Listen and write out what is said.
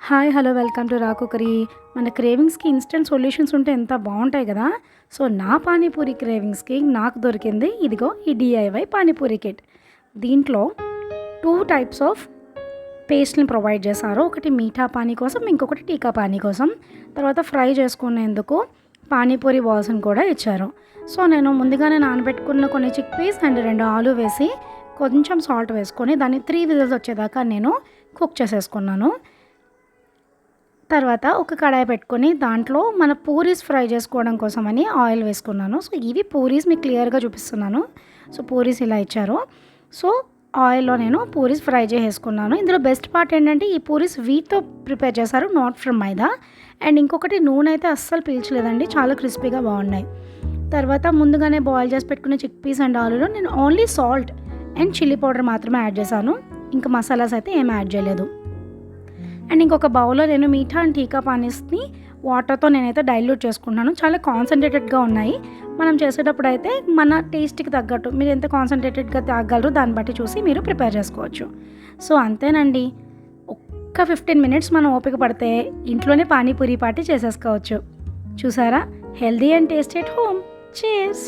Hi hello welcome to రాకుకరీ. మన క్రేవింగ్స్కి ఇన్స్టెంట్ సొల్యూషన్స్ ఉంటే ఎంత బాగుంటాయి కదా. సో నా పానీపూరి క్రేవింగ్స్కి నాకు దొరికింది ఇదిగో ఈ డిఐవై పానీపూరి కిట్. దీంట్లో 2 టైప్స్ ఆఫ్ పేస్ట్ని ప్రొవైడ్ చేశారు. ఒకటి మీఠా పానీ కోసం, ఇంకొకటి టీకా పానీ కోసం. తర్వాత ఫ్రై చేసుకునేందుకు పానీపూరి బాల్స్ని కూడా ఇచ్చారు. సో నేను ముందుగానే నానబెట్టుకున్న కొన్ని చిక్ పీస్ అండ్ 2 ఆలు వేసి కొంచెం సాల్ట్ వేసుకొని దాన్ని 3 విజిల్స్ వచ్చేదాకా నేను కుక్ చేసేసుకున్నాను. తర్వాత ఒక కడాయి పెట్టుకొని దాంట్లో మన పూరీస్ ఫ్రై చేసుకోవడం కోసమని ఆయిల్ వేసుకున్నాను. సో ఇవి పూరీస్ మీకు క్లియర్గా చూపిస్తున్నాను. సో పూరీస్ ఇలా ఇచ్చారు. సో ఆయిల్లో నేను పూరీస్ ఫ్రై చేసేసుకున్నాను. ఇందులో బెస్ట్ పార్ట్ ఏంటంటే ఈ పూరీస్ వీట్తో ప్రిపేర్ చేశారు, నాట్ ఫ్రమ్ మైదా. అండ్ ఇంకొకటి నూనె అయితే అస్సలు పీల్చలేదండి, చాలా క్రిస్పీగా బాగున్నాయి. తర్వాత ముందుగానే బాయిల్ చేసి పెట్టుకునే చిక్ పీస్ అండ్ ఆలులో నేను only salt and chilli powder మాత్రమే యాడ్ చేశాను. ఇంకా మసాలాస్ అయితే ఏం యాడ్ చేయలేదు. అండ్ ఇంకొక బౌల్లో నేను మీఠా అండ్ టీకా పానీస్ని వాటర్తో నేనైతే డైల్యూట్ చేసుకున్నాను. చాలా కాన్సన్ట్రేటెడ్గా ఉన్నాయి. మనం చేసేటప్పుడు అయితే మన టేస్ట్కి తగ్గట్టు మీరు ఎంత కాన్సన్ట్రేటెడ్గా తాగలరు దాన్ని బట్టి చూసి మీరు ప్రిపేర్ చేసుకోవచ్చు. సో అంతేనండి, ఒక్క 15 మినిట్స్ మనం ఓపిక పడితే ఇంట్లోనే పానీపూరి పార్టీ చేసేసుకోవచ్చు. చూసారా, healthy and tasty at home. Cheers.